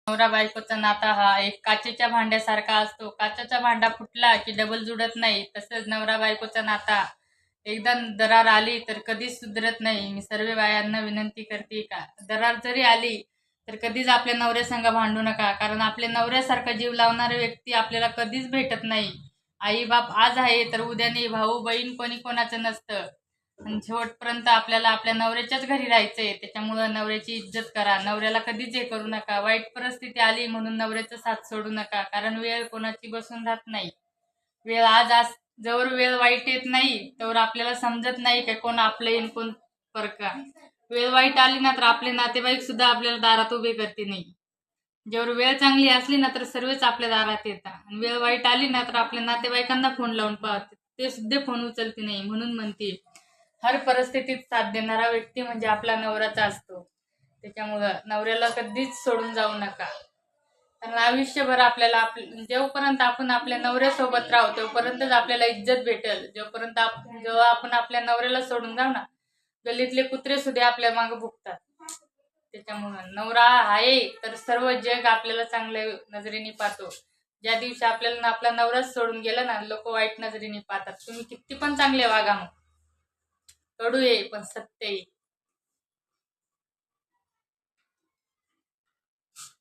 नवरा बायकोचा नाता हा एक काचेच्या भांड्यासारखा असतो. काचेचा भांडा फुटला की डबल जुडत नाही. तसंच नवरा बायकोचा नाता एकदा दरार आली तर कधीच सुधरत नाही. मी सर्व बायांना विनंती करते का दरार जरी आली तर कधीच आपल्या नवऱ्यासंग भांडू नका. कारण आपल्या नवऱ्यासारखा जीव लावणारी व्यक्ती आपल्याला कधीच भेटत नाही. आई बाप आज आहे तर उद्या नाही. भाऊ बहीण कोणी कोणाचं नसतं. आणि शेवटपर्यंत आपल्याला आपल्या नवऱ्याच्याच घरी राहायचंय. त्याच्यामुळं नवऱ्याची इज्जत करा. नवऱ्याला कधीच हे करू नका. वाईट परिस्थिती आली म्हणून नवऱ्याचा साथ सोडू नका. कारण वेळ कोणाची बसून राहत नाही. वेळ आज जवळ वेळ वाईट येत नाही तर आपल्याला समजत नाही की कोण आपलं येईन कोण परका. वेळ वाईट आली ना तर आपले नातेवाईक सुद्धा आपल्याला दारात उभे करते नाही. जेव्हा वेळ चांगली असली ना तर सर्वच आपल्या दारात येतात. आणि वेळ वाईट आली ना तर आपल्या नातेवाईकांना फोन लावून पाहते, ते सुद्धा फोन उचलते नाही. म्हणून म्हणते हर परिस्थितीत साथ देणारा व्यक्ती म्हणजे आपला नवराचा असतो. त्याच्यामुळं नवऱ्याला कधीच सोडून जाऊ नका. कारण आयुष्यभर आपल्याला जेव्हापर्यंत आपण आपल्या नवऱ्यासोबत राहू तेव्हापर्यंतच आपल्याला इज्जत भेटेल. जेव्हा आपण आपल्या नवऱ्याला सोडून जाऊ ना, गल्लीतले कुत्रे सुद्धा आपल्या मागे भुकतात. त्याच्यामुळं नवरा आहे तर सर्व जग आपल्याला चांगल्या नजरेने पाहतो. ज्या दिवशी आपल्याला आपला नवराच सोडून गेला ना, लोक वाईट नजरेने पाहतात. तुम्ही किती पण चांगले वागा, मग कडू आहे पण सत्य आहे.